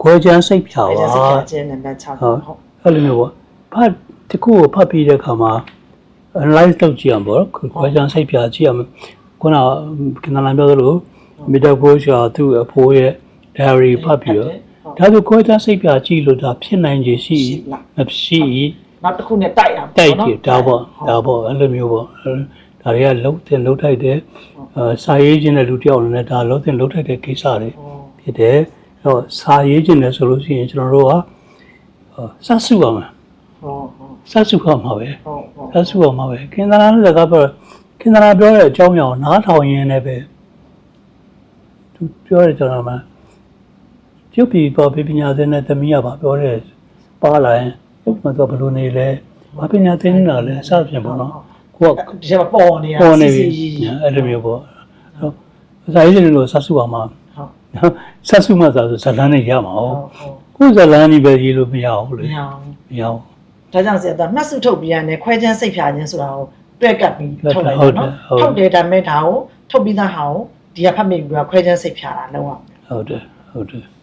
ခွဲချမ်းစိတ်ဖြာပါ စိတ်ဖြာခြင်းနံပါတ်6ဟုတ် အဲ့လိုမျိုးပေါ့ဖတ်တခုကိုဖတ်ပြီးတဲ့အခါမှာ analyze လုပ်ကြည့်အောင်ပေါ့ခွဲချမ်းစိတ်ဖြာကြည့်အောင်ခုနကနလာပြောသလိုမီတာကိုရှာသူ့အဖိုးရဲ့ diary ဖတ်ပြီးတော့ဒါဆိုခွဲချမ်းစိတ်ဖြာကြည့်လို့ဒါဖြစ်နိုင်ခြေရှိမရှိ နောက်တစ်ခုနဲ့တိုက်အောင် တိုက်ကြည့်ဒါပေါ့အဲ့လိုမျိုးပေါ့ဒါတွေကလုံးတင်လုံးထိုက်တယ်စာရေးခြင်းတဲ့လူတယောက်လည်းဒါလုံးတင်လုံးထိုက်တဲ့ကိစ္စတွေဖြစ်တယ်အဲ့တော့စာရေးခြင်းတယ်ဆိုလို့ရှိရင်ကျွန်တော်တို့ကစဆုပါမယ်စဆုခမှာပဲစဆုခမှာပဲကင်္ဒရာနဲ့စကားပြောကင်္ဒရာပြောတဲ့အကြောင်းအရာကိုနားထောင်ရင်းနဲ့ပဲသူပြောတဲ့ကျွန်တော်မှပြုတ်ပြီးပေါ်ပညာသင်တဲ့သမီးကပါပြောတဲ့ပါလာရင်ဘယ်မှာတော့ဘယ်လိုနေလဲဘာပညာသင်နေတာလဲစသဖြင့်ပေါ့နော်ကိုက ဒီချက်ပေါ်နေတာ ပေါ်နေပြီအဲ့လိုမျိုးပေါ့စာရေးခြင်းလို့စဆုပါမှာစဆုမှဆိုဇလန်းနေရမှာဟုတ်ကိုဇလန်းနေပဲရေးလို့မရဘူးလေမရဘူး ဒါကြောင့်ဆရာတော့မှတ်စုထုတ်ပြရတယ်ခွဲချမ်းစိတ်ဖြာခြင်းဆိုတာကိုတွက်ကပ်ပြီးထုတ်လိုက်တယ်နော်ထုတ်တယ်ဒါမဲ့ဒါကိုထုတ်ပြီးသားဟာကိုဒီကဖတ်မိပြီးခွဲချမ်းစိတ်ဖြာတာလုံးဝ ဟုတ်တယ်